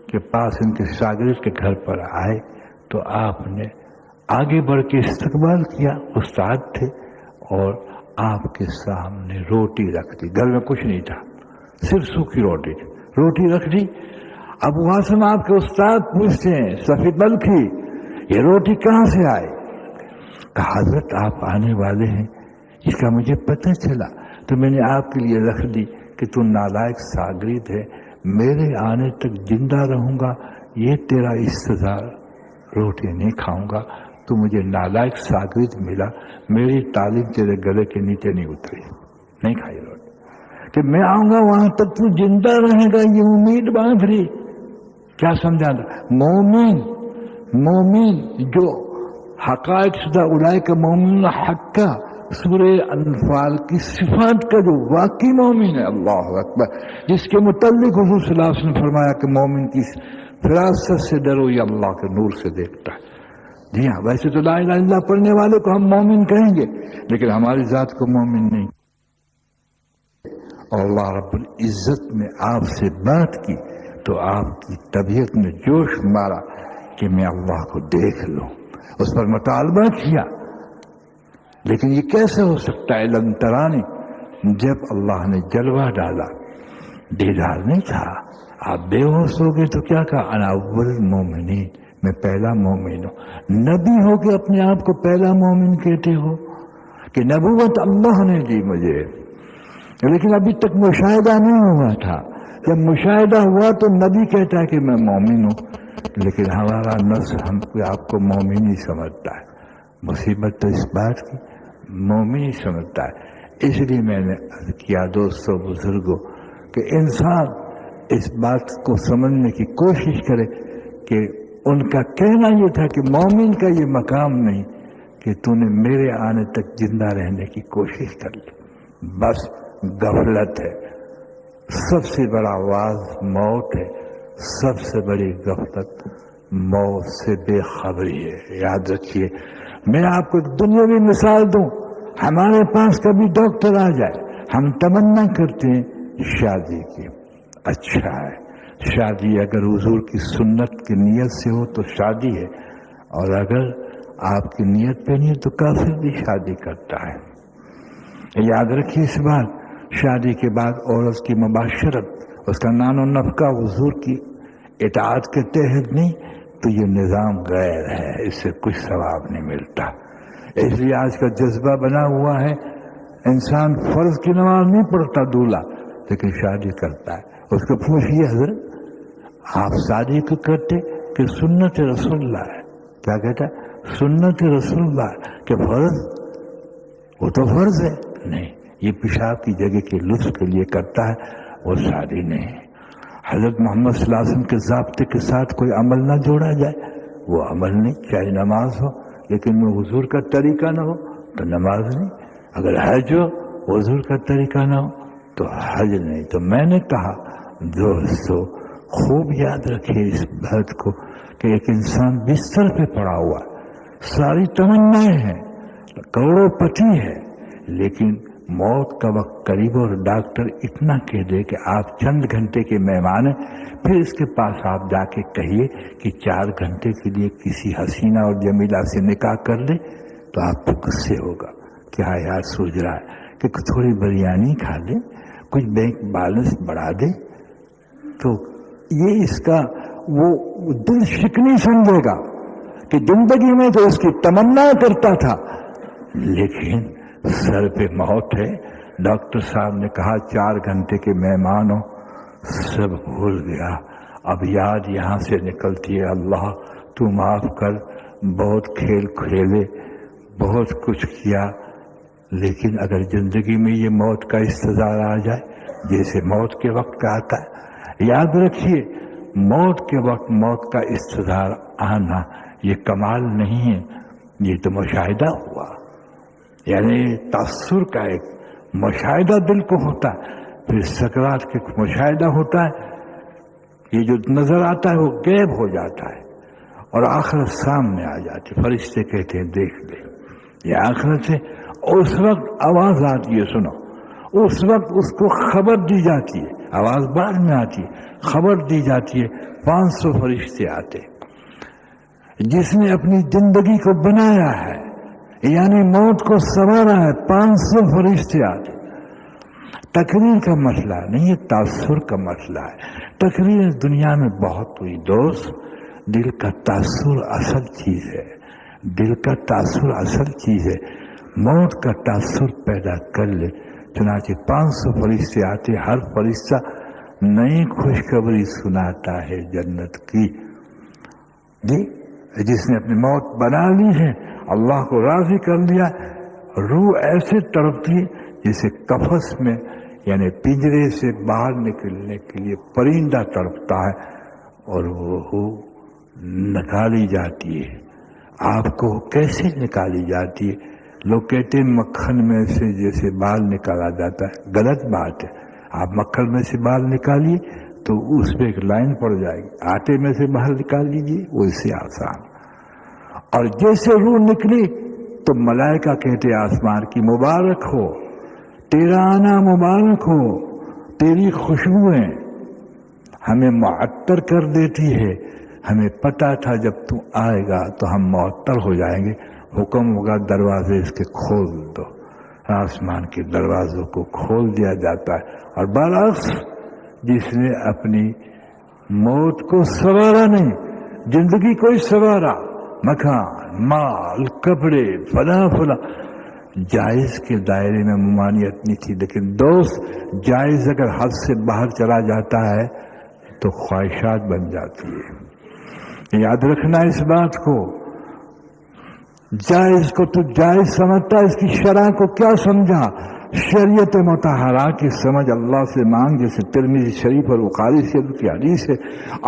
के पास इनके शागिर्द के घर पर आए तो आपने आगे बढ़ के इस्तकबाल किया, उस्ताद थे, और आपके सामने रोटी रख दी। घर में कुछ नहीं था, सिर्फ सूखी रोटी थी। रोटी रख दी। अब वहां से आपके उस्ताद पूछते हैं, सफी बल्खी, ये रोटी कहाँ से आए? कहा हजरत आप आने वाले हैं, इसका मुझे पता चला तो मैंने आपके लिए रख दी कि तू नालायक शागिर्द है, मेरे आने तक जिंदा रहूंगा ये तेरा इंतजार, रोटी नहीं खाऊंगा, तो मुझे नालायक शागिर्द मिला, मेरी तालीम तेरे गले के नीचे नहीं उतरी, नहीं खाई रोटी, कि मैं आऊंगा वहां तक तू जिंदा रहेगा, ये उम्मीद बांध रही। क्या समझाना? मोमिन जो हकायक शुदा उलाए का मोमिन हक्का, सूरे अनफाल की सिफात का जो वाकई मोमिन है, अल्लाह अकबर, जिसके मुतल्लिक हुजूर सल्लल्लाहु अलैहि वसल्लम ने फरमाया कि मोमिन की फिरासत से डरो, ये अल्लाह के नूर से देखता है। जी हाँ, वैसे तो ला इलाहा इल्लल्लाह पढ़ने वाले को हम मोमिन कहेंगे, लेकिन हमारी जात को मोमिन नहीं। और अल्लाह रब्बुल इज्जत ने आपसे बात की तो आपकी तबीयत में जोश मारा कि मैं अल्लाह को देख लूं, उस पर मुतालबा किया। लेकिन ये कैसे हो सकता है लंतरानी, जब अल्लाह ने जलवा डाला, दीदार नहीं था। आप बेहोश हो गए तो क्या कहा? अना अव्वल मोमिनीन, मैं पहला मोमिन हूं। नबी हो के अपने आप को पहला मोमिन कहते हो कि नबूवत अल्लाह ने दी मुझे, लेकिन अभी तक मुशाहिदा नहीं हुआ था। जब मुशाहिदा हुआ तो नबी कहता है कि मैं मोमिन हूं, लेकिन हमारा नफ्स हमको आपको मोमिन ही समझता है। मुसीबत तो इस बात की मोमिन ही समझता है। इसलिए मैंने अर्ज किया दोस्तों बुजुर्गों कि इंसान इस बात को समझने की कोशिश करे कि उनका कहना ये था कि मोमिन का ये मकाम नहीं कि तूने मेरे आने तक जिंदा रहने की कोशिश कर ली, बस गफलत है। सबसे बड़ा आवाज मौत है, सबसे बड़ी गफलत मौत से बेखबरी है। याद रखिए, मैं आपको एक दुनियावी मिसाल दूं। हमारे पास कभी डॉक्टर आ जाए, हम तमन्ना करते हैं शादी की। अच्छा है, शादी अगर हुजूर की सुन्नत की नीयत से हो तो शादी है, और अगर आपकी नीयत पे नहीं तो काफिर भी शादी करता है। याद रखिए इस बात। शादी के बाद औरत की मुबाशरत, उसका नानो नफका हुजूर की इताअत के तहत नहीं तो ये निज़ाम गैर है, इससे कुछ सवाब नहीं मिलता। इसलिए आज का जज्बा बना हुआ है, इंसान फर्ज की नमाज नहीं पढ़ता दूल्हा, लेकिन शादी करता है। उसको पूछिए हजरत आप शादी को करते कि सुन्नत रसूलुल्लाह है? क्या कहता है? सुन्नत रसूलुल्लाह के फर्ज, वो तो फर्ज है। नहीं, ये पेशाब की जगह के लुत्फ के लिए करता है, वो शादी नहीं है। हजरत मोहम्मद सल्लल्लाहु अलैहि वसल्लम के ज़ाब्ते के साथ कोई अमल ना जोड़ा जाए, वो अमल नहीं। चाहे नमाज हो, लेकिन वो हुजूर का तरीका ना हो तो नमाज नहीं। अगर हज हो, हुजूर का तरीका ना हो तो हज नहीं। तो मैंने कहा दोस्तों खूब याद रखिए इस बात को कि एक इंसान बिस्तर पे पड़ा हुआ, सारी तमन्नाएं हैं, करोड़पति है, लेकिन मौत का वक्त करीब और डॉक्टर इतना कह दे कि आप चंद घंटे के मेहमान हैं, फिर इसके पास आप जाके कहिए कि 4 घंटे के लिए किसी हसीना और जमीला से निकाह कर ले, तो आपको गुस्से होगा। क्या यार सोच रहा है कि थोड़ी बिरयानी खा ले, कुछ बैंक बैलेंस बढ़ा दे, तो ये इसका वो दिल शिकनी समझेगा कि जिंदगी में तो उसकी तमन्ना करता था, लेकिन सर पे मौत है। डॉक्टर साहब ने कहा 4 घंटे के मेहमान हो, सब भूल गया। अब याद यहाँ से निकलती है, अल्लाह तू माफ कर, बहुत खेल खेले, बहुत कुछ किया, लेकिन अगर जिंदगी में ये मौत का इंतजार आ जाए जैसे मौत के वक्त का आता है, याद रखिए मौत के वक्त मौत का इंतजार आना ये कमाल नहीं है, ये तो मुशाहिदा हुआ। यानी तासुर का एक मुशाहिदा दिल को होता है, फिर सकरात के मुशाहिदा होता है, ये जो नजर आता है वो गैब हो जाता है और आखिरत सामने आ जाती है। फरिश्ते कहते हैं देख ले ये आखिरत है। उस वक्त आवाज आती है, सुनो, उस वक्त उसको खबर दी जाती है آواز بعد میں آتی ہے، خبر دی جاتی ہے 500 فرشتے آتے. جس نے اپنی زندگی کو بنایا ہے یعنی موت کو سنوارا ہے 500 فرشتے آتے. تقریر کا مسئلہ نہیں، یہ تاثر کا مسئلہ ہے. تقریر دنیا میں بہت ہوئی دوست، دل کا تاثر اصل چیز ہے. دل کا تاثر اصل چیز ہے. موت کا تاثر پیدا کر لے. چنانچہ 500 فرشتے آتے، ہر فرشتہ نئی خوشخبری سناتا ہے جنت کی. جی جس نے اپنی موت بنا لی ہے، اللہ کو راضی کر لیا، روح ایسے تڑپتی جیسے قفس میں یعنی پنجرے سے باہر نکلنے کے لیے پرندہ تڑپتا ہے اور وہ نکالی جاتی ہے. آپ کو کیسے نکالی جاتی ہے؟ لوگ کہتے ہیں مکھن میں سے جیسے بال نکالا جاتا ہے، غلط بات ہے. آپ مکھن میں سے بال نکالیے تو اس پہ ایک لائن پڑ جائے گی. آٹے میں سے باہر نکال لیجیے، وہ اس سے آسان. اور جیسے روح نکلی تو ملائکہ کہتے آسمان کی مبارک ہو، تیرا آنا مبارک ہو، تیری خوشبوئیں ہمیں معطر کر دیتی ہے. ہمیں پتا تھا جب تو آئے گا تو ہم معطر ہو جائیں گے. حکم ہوگا دروازے اس کے کھول دو. آسمان کے دروازوں کو کھول دیا جاتا ہے. اور برعکس جس نے اپنی موت کو سنوارا نہیں، زندگی کو ہی سنوارا، مکان، مال، کپڑے، فلاں جائز کے دائرے میں ممانعت نہیں تھی. لیکن دوست جائز اگر حد سے باہر چلا جاتا ہے تو خواہشات بن جاتی ہے. یاد رکھنا اس بات کو. جائز کو تو جائز سمجھتا، اس کی شرع کو کیا سمجھا؟ شریعت مطہرہ کی سمجھ اللہ سے مانگ. جیسے ترمذی شریف اور بخاری شریف کی حدیث ہے،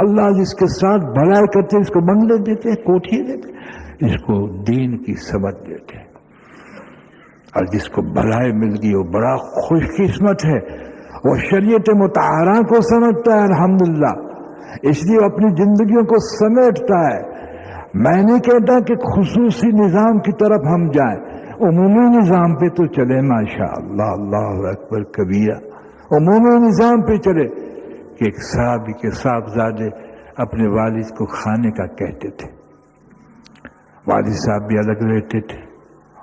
اللہ جس کے ساتھ بھلائی کرتے اس کو بنگلے دیتے، کوٹھی دیتے، اس کو دین کی سمجھ دیتے. اور جس کو بھلائی مل گئی وہ بڑا خوش قسمت ہے. وہ شریعت مطہرہ کو سمجھتا ہے الحمدللہ، اس لیے وہ اپنی زندگیوں کو سمیٹتا ہے. میں نہیں کہتا کہ خصوصی نظام کی طرف ہم جائیں، عمومی نظام پہ تو چلے ماشاء اللہ، اللہ اکبر کبیرہ. عمومی نظام پہ چلے کہ ایک صحابی کے صاحبزادے اپنے والد کو کھانے کا کہتے تھے. والد صاحب بھی الگ رہتے تھے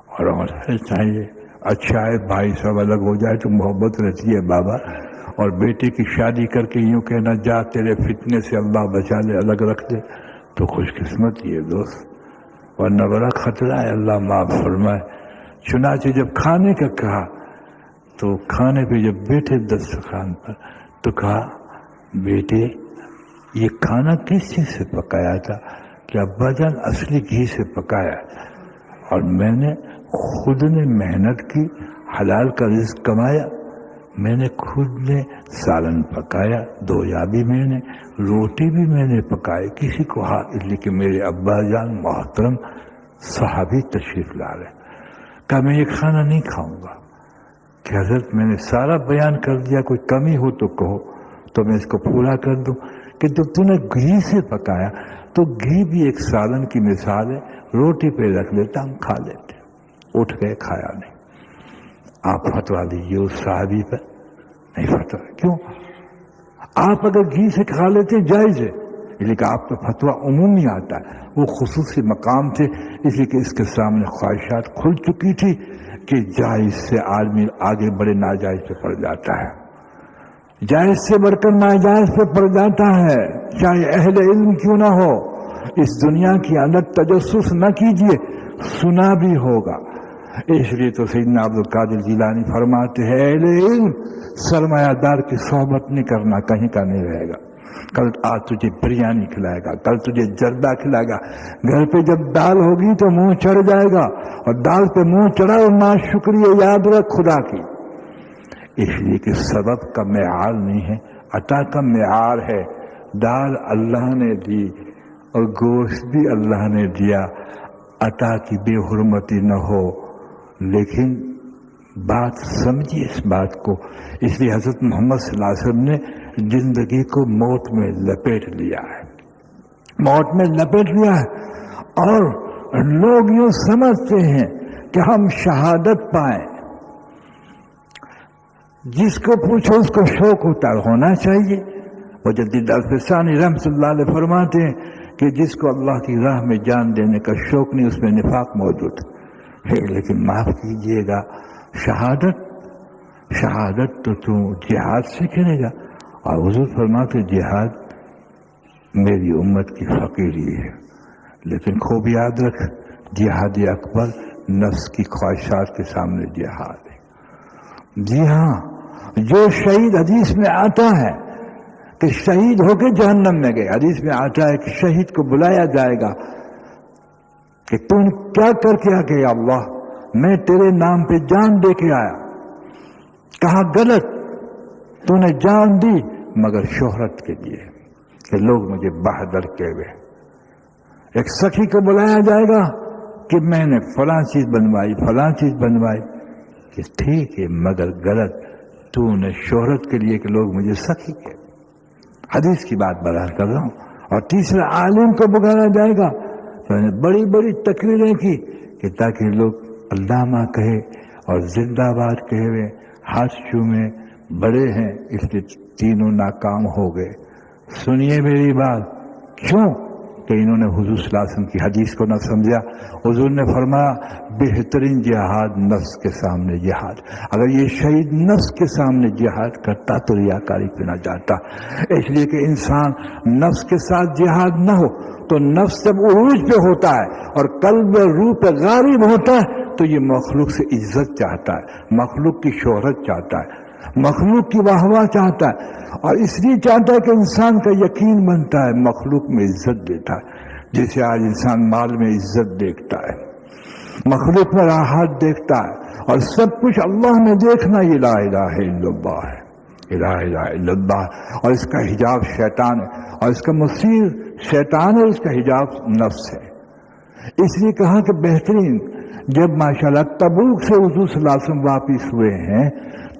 اور ہمارا چاہیے اچھا ہے بھائی سب الگ ہو جائے تو محبت رہتی ہے بابا. اور بیٹے کی شادی کر کے یوں کہنا جا تیرے فتنے سے اللہ بچا لے، الگ رکھ دے، تو خوش قسمتی ہے دوست، ورنہ بڑا خطرہ ہے، اللہ معاف فرمائے. چنانچہ جب کھانے کا کہا تو کھانے پہ جب بیٹھے دسترخوان پر تو کہا بیٹے یہ کھانا کس چیز سے پکایا تھا؟ کہ ابا جان اصلی گھی سے پکایا اور میں نے خود نے محنت کی، حلال کا رزق کمایا، میں نے خود نے سالن پکایا، دویا بھی میں نے، روٹی بھی میں نے پکائی، کسی کو اس لیے کہ میرے ابا جان محترم صحابی تشریف لا رہے. کہا میں یہ کھانا نہیں کھاؤں گا. کہ حضرت میں نے سارا بیان کر دیا، کوئی کمی ہو تو کہو تو میں اس کو پورا کر دوں. کہ جب تو نے گھی سے پکایا تو گھی بھی ایک سالن کی مثال ہے، روٹی پہ رکھ لیتا ہم کھا لیتے. اٹھ گئے، کھایا نہیں. آپ فتوا دیجیے اس صحابی پر. نہیں فتوا کیوں؟ آپ اگر گھی سے کھا لیتے جائز ہے، لیکن آپ کا فتوا عمومی آتا ہے. وہ خصوصی مقام تھے اس لیے کہ اس کے سامنے خواہشات کھل چکی تھی کہ جائز سے آدمی آگے بڑے ناجائز پہ پڑ جاتا ہے، جائز سے بڑھ کر ناجائز پہ پڑ جاتا ہے، چاہے اہل علم کیوں نہ ہو. اس دنیا کی اندر تجسس نہ کیجیے، سنا بھی ہوگا. اس لیے تو سیدنا عبد القادر جیلانی فرماتے ہیں اہل علم سرمایہ دار کی صحبت نہیں کرنا، کہیں کا نہیں رہے گا. کل آج تجھے بریانی کھلائے گا، کل تجھے جردہ کھلائے گا، گھر پہ جب دال ہوگی تو منہ چڑھ جائے گا، اور دال پہ منہ چڑھا اور نا شکریہ یاد رکھ خدا کی. اس لیے کہ سبب کا معیار نہیں ہے، عطا کا معیار ہے. دال اللہ نے دی اور گوشت بھی اللہ نے دیا، عطا کی بے حرمتی نہ ہو. لیکن بات سمجھیے اس بات کو. اس لیے حضرت محمد صلی اللہ علیہ وسلم نے زندگی کو موت میں لپیٹ لیا ہے، موت میں لپیٹ لیا ہے. اور لوگ یوں سمجھتے ہیں کہ ہم شہادت پائیں. जिसको पूछो उसको शौक होता है, होना चाहिए। वो जद्दीद अल-फिसानी रहमतुल्लाह अलैह फरमाते हैं कि जिसको अल्लाह की राह में जान देने का शौक नहीं, उसमें निफाक मौजूद है। लेकिन माफ कीजिएगा, शहादत तो तू जिहाद से करेगा। और हुजूर फरमाते जिहाद मेरी उम्मत की फकीरी है। लेकिन खूब याद रख, जिहाद अकबर नफ्स की ख्वाहिशात के सामने जिहाद है। जी हाँ, जो शहीद, हदीस में आता है कि शहीद होकर जहन्नम में गए, हदीस में आता है कि शहीद को बुलाया जाएगा कि तुम क्या करके आ गए? अल्लाह, मैं तेरे नाम पे जान दे के आया। कहा गलत, तूने जान दी मगर शोहरत के लिए कि लोग मुझे बहादुर कहे। एक सखी को बुलाया जाएगा कि मैंने फलां चीज बनवाई, फलां चीज बनवाई, कि ठीक है मगर गलत, तूने शोहरत के लिए कि लोग मुझे सखी कहे। हदीस की बात बयान कर रहा हूं। और तीसरा, आलिम को बुलाया जाएगा, तो मैंने बड़ी बड़ी तकरीरें की कि ताकि लोग अल्लामा कहे और जिंदाबाद कहे हुए हाथ चूमे, बड़े हैं इसलिए तीनों नाकाम हो गए। सुनिए मेरी बात, क्यों? कि इन्होंने हुजूर सल्लल्लाहु अलैहि वसल्लम की हदीस को न समझा। हुजूर ने फरमाया बेहतरीन जिहाद नफ्स के सामने जिहाद। अगर ये शहीद नफ्स के सामने जिहाद करता तो रियाकारी पे न जाता। इसलिए कि इंसान नफ्स के साथ जिहाद न हो तो नफ्स जब उरूज पे होता है और कल्ब रूह पे गालिब होता है तो ये मखलूक से इज्जत चाहता है, मखलूक की शोहरत चाहता है, मखलूक की वाहवाह चाहता है। और इसलिए चाहता है कि इंसान का यकीन बनता है, मखलूक में इज्जत देता है। जैसे आज इंसान माल में इज्जत देखता है, मखलूक में राहत देखता है, और सब कुछ अल्लाह में देखना ये ला इलाहा इल्लल्लाह है, ला इलाहा इल्लल्लाह। और इसका हिजाब शैतान है, और इसका मुसीर शैतान है, इसका हिजाब नफ्स है। इसलिए कहा कि बेहतरीन, जब माशाल्लाह तबूक से हुजूर सल्लल्लाहु अलैहि वसल्लम वापिस हुए हैं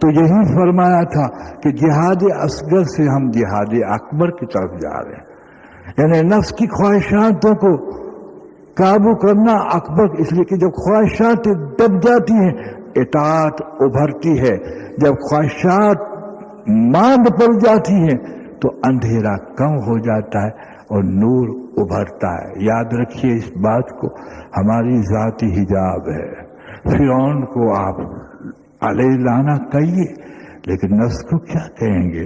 तो यही फरमाया था कि जिहाद असगर से हम जिहाद अकबर की तरफ जा रहे हैं। यानी नफ्स की ख्वाहिशातों को काबू करना अकबर, इसलिए कि जब ख्वाहिशात दब जाती हैं इताअत उभरती है, जब ख्वाहिशात मांद पड़ जाती हैं तो अंधेरा कम हो जाता है और नूर उभरता है। याद रखिए इस बात को, हमारी जाती हिजाब है। फिरौन को आप अलैहि लाना कहिए, लेकिन नफ्स को क्या कहेंगे?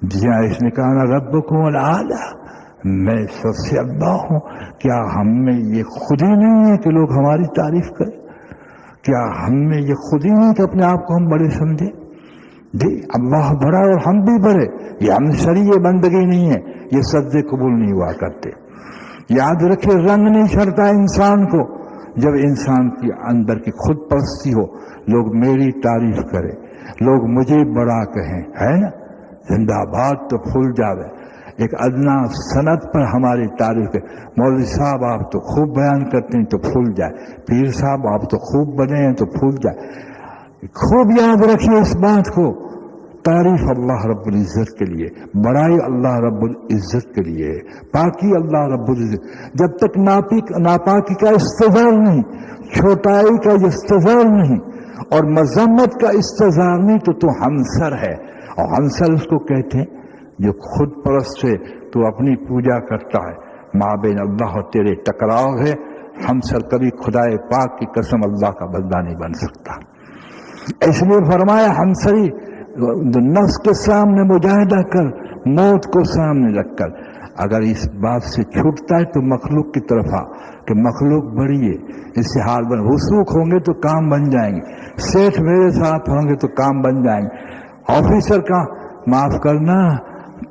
जिया इसने कहा ना रब्बुकुम अल-आला, मैं सबसे अल्लाह हूं। क्या हम में ये खुद ही नहीं है कि लोग हमारी तारीफ करें? क्या हम में ये खुद ही नहीं कि अपने आप को हम बड़े समझे? जी, अल्लाह बड़ा और हम भी बड़े, ये हमसरी ये बंदगी नहीं है, ये सजदे कबूल नहीं हुआ करते। याद रखे, रंग नहीं चढ़ता इंसान को जब इंसान के अंदर की खुद परस्ती हो, लोग मेरी तारीफ करें, लोग मुझे बड़ा कहें, है ना? जिंदाबाद तो फूल जावे। एक अदना सनत पर हमारी तारीफ है, मौलवी साहब आप तो खूब बयान करते हैं तो फूल जाए, पीर साहब आप तो खूब बने हैं तो फूल जाए। खूब याद रखिए इस बात को, तारीफ अल्लाह रब्बुल इज्जत के लिए, बड़ाई अल्लाह रब्बुल इज्जत के लिए, पाकी अल्लाह रब्बुल इज्जत। जब तक नापाकी का इस्तजार नहीं, छोटाई का इस्तजार नहीं और मजम्मत का इस्तजार नहीं तो तू हमसर है। और हमसर उसको कहते हैं जो खुद परस्त से तू अपनी पूजा करता है, माबेन अल्लाह और तेरे टकराव है। हमसर कभी खुदाए पाक की कसम अल्लाह का बंदा नहीं बन सकता। इसलिए फरमाया हमसरी नफ्स के सामने मुजाहिदा कर, मौत को सामने रखकर। अगर इस बात से छूटता है तो मखलूक की तरफ आ कि मखलूक बड़ी है, इससे हाल बन, हुसूक होंगे तो काम बन जाएंगे, सेठ मेरे साथ होंगे तो काम बन जाएंगे, ऑफिसर का माफ करना,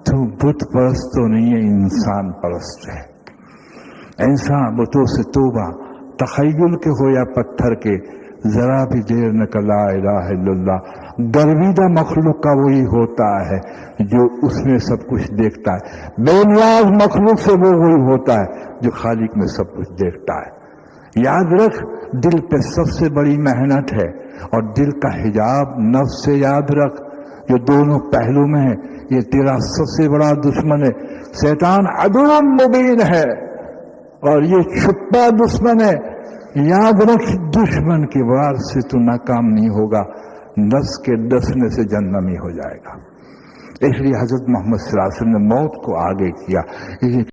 तू बुत परस्त तो नहीं है, इंसान परस्त है। इंसान बुतों से तौबा, तखय्युल के हो या पत्थर के, जरा भी देर न कर ला इलाहा इल्लल्लाह। गर्विदा मखलूक का वही होता है जो उसमें सब कुछ देखता है, बेनियाज मखलूक से वो वही होता है जो खालिक में सब कुछ देखता है। याद रख, दिल पे सबसे बड़ी मेहनत है और दिल का हिजाब नफ्स से, याद रख, जो दोनों पहलू में है, ये तेरा सबसे बड़ा दुश्मन है। शैतान अदुव्वुम मुबीन है और ये छुपा दुश्मन है। याद रख, दुश्मन के वार से तो नाकाम नहीं होगा, نفس کے ڈسنے سے جہنمی ہو جائے گا. اس لیے حضرت محمد صلی اللہ علیہ وسلم نے موت کو آگے کیا.